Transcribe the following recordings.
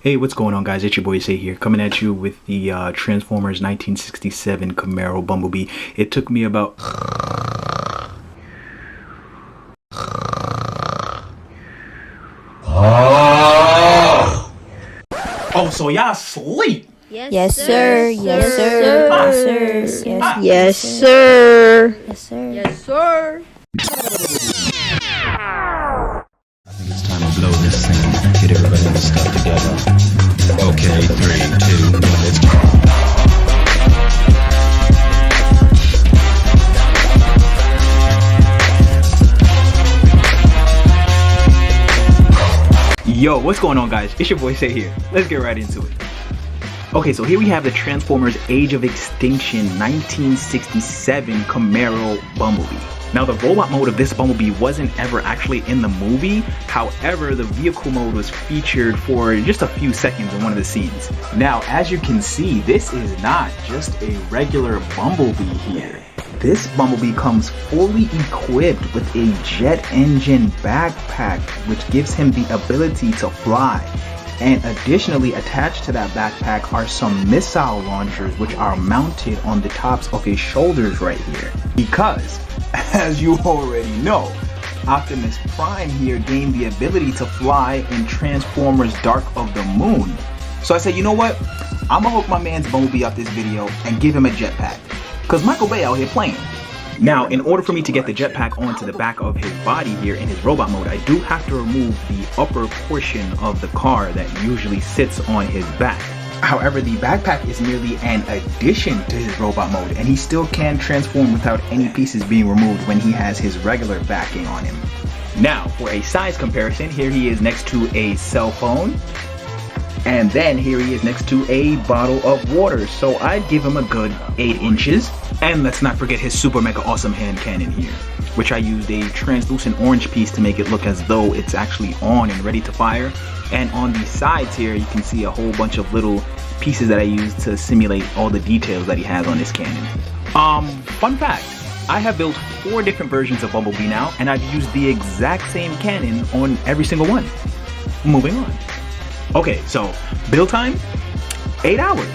Hey, what's going on, guys? It's your boy Say here, coming at you with the Transformers 1967 Camaro Bumblebee. It took me about... Oh, so y'all sleep? Yes, sir. Yes, sir. Yes, sir. Yes, sir. Yes, sir. Yes, sir. I think it's time to blow this thing. Get everybody's stuff together. Okay, 3, 2, 1, let's go. Yo, what's going on, guys? It's your boy Say here. Let's get right into it. Okay, so here we have the Transformers Age of Extinction 1967 Camaro Bumblebee. Now, the robot mode of this Bumblebee wasn't ever actually in the movie. However, the vehicle mode was featured for just a few seconds in one of the scenes. Now, as you can see, this is not just a regular Bumblebee here. This Bumblebee comes fully equipped with a jet engine backpack, which gives him the ability to fly. And additionally, attached to that backpack are some missile launchers, which are mounted on the tops of his shoulders right here. Because, as you already know, Optimus Prime here gained the ability to fly in Transformers Dark of the Moon. So I said, you know what? I'm gonna hook my man's Bumblebee up this video and give him a jetpack. Because Michael Bay out here playing. Now, in order for me to get the jetpack onto the back of his body here in his robot mode, I do have to remove the upper portion of the car that usually sits on his back. However, the backpack is merely an addition to his robot mode, and he still can transform without any pieces being removed when he has his regular backing on him. Now, for a size comparison, here he is next to a cell phone. And then here he is next to a bottle of water. So I'd give him a good 8 inches. And let's not forget his super mega awesome hand cannon here, which I used a translucent orange piece to make it look as though it's actually on and ready to fire. And on the sides here, you can see a whole bunch of little pieces that I used to simulate all the details that he has on his cannon. Fun fact, I have built 4 different versions of Bumblebee now, and I've used the exact same cannon on every single one. Moving on. Okay, so build time, 8 hours.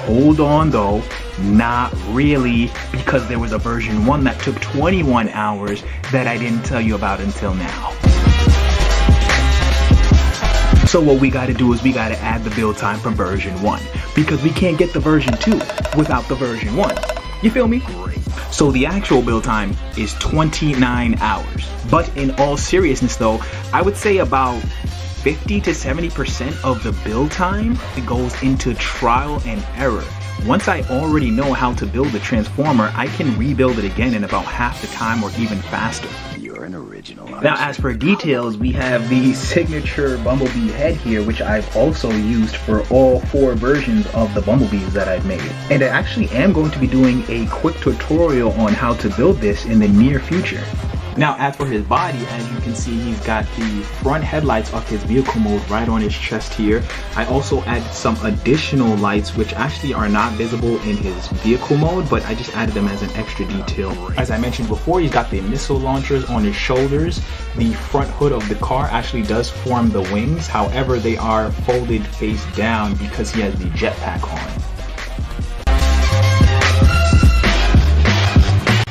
Hold on though, not really, because there was a version 1 that took 21 hours that I didn't tell you about until now. So what we gotta do is we gotta add the build time from version 1, because we can't get the version 2 without the version 1. You feel me? Great. So the actual build time is 29 hours. But in all seriousness though, I would say about 50 to 70% of the build time goes into trial and error. Once I already know how to build a Transformer, I can rebuild it again in about half the time or even faster. You're an original. Now, as for details, we have the signature Bumblebee head here, which I've also used for all 4 versions of the Bumblebees that I've made. And I actually am going to be doing a quick tutorial on how to build this in the near future. Now, as for his body, as you can see, he's got the front headlights of his vehicle mode right on his chest here. I also added some additional lights which actually are not visible in his vehicle mode, but I just added them as an extra detail. As I mentioned before, he's got the missile launchers on his shoulders. The front hood of the car actually does form the wings. However, they are folded face down because he has the jetpack on.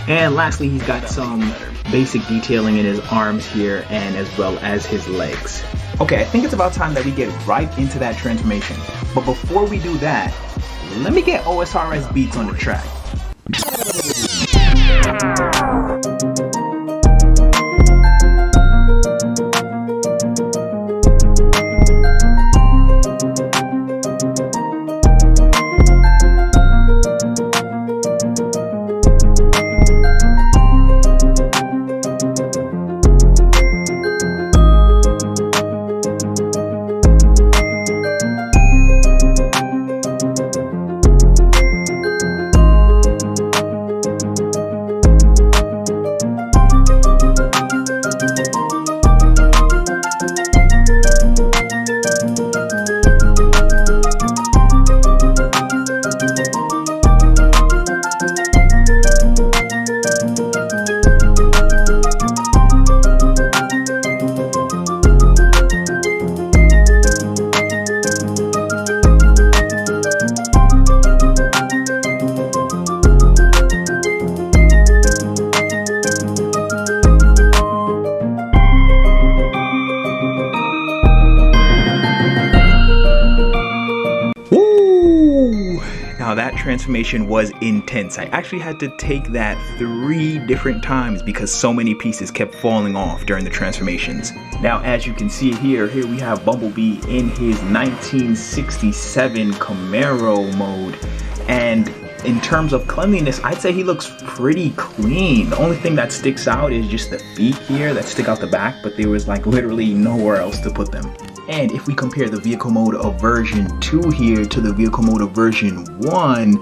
And lastly, he's got some basic detailing in his arms here and as well as his legs. Okay, I think it's about time that we get right into that transformation. But before we do that, let me get OSRS BEATZ on the track. Now that transformation was intense. I actually had to take that 3 different times because so many pieces kept falling off during the transformations. Now as you can see here we have Bumblebee in his 1967 Camaro mode, and in terms of cleanliness, I'd say he looks pretty clean. The only thing that sticks out is just the feet here that stick out the back, but there was like literally nowhere else to put them. And if we compare the vehicle mode of version 2 here to the vehicle mode of version 1,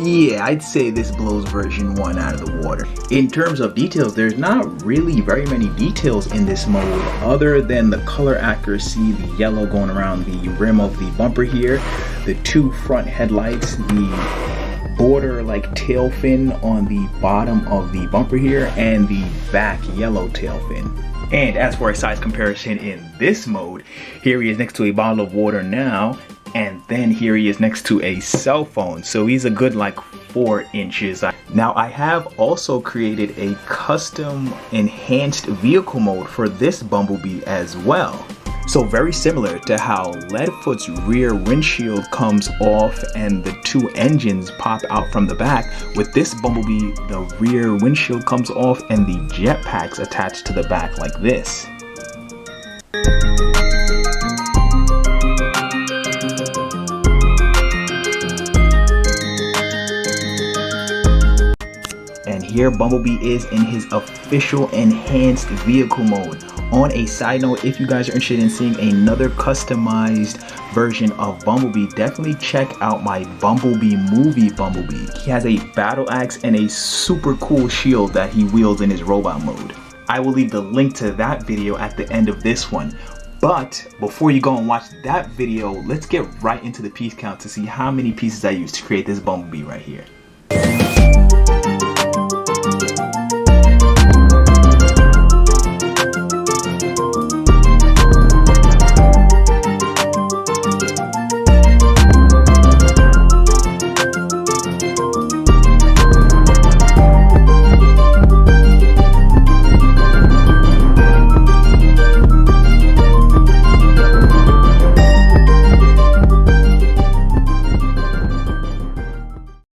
yeah, I'd say this blows version 1 out of the water. In terms of details, there's not really very many details in this mode other than the color accuracy, the yellow going around the rim of the bumper here, the 2 front headlights, the border like tail fin on the bottom of the bumper here, and the back yellow tail fin. And as for a size comparison in this mode, here he is next to a bottle of water now, and then here he is next to a cell phone, so he's a good like 4 inches. Now I have also created a custom enhanced vehicle mode for this Bumblebee as well. So very similar to how Leadfoot's rear windshield comes off and the 2 engines pop out from the back, with this Bumblebee the rear windshield comes off and the jetpacks attached to the back like this. And here Bumblebee is in his official enhanced vehicle mode. On a side note, if you guys are interested in seeing another customized version of Bumblebee, definitely check out my Bumblebee movie Bumblebee. He has a battle axe and a super cool shield that he wields in his robot mode. I will leave the link to that video at the end of this one. But before you go and watch that video, let's get right into the piece count to see how many pieces I used to create this Bumblebee right here.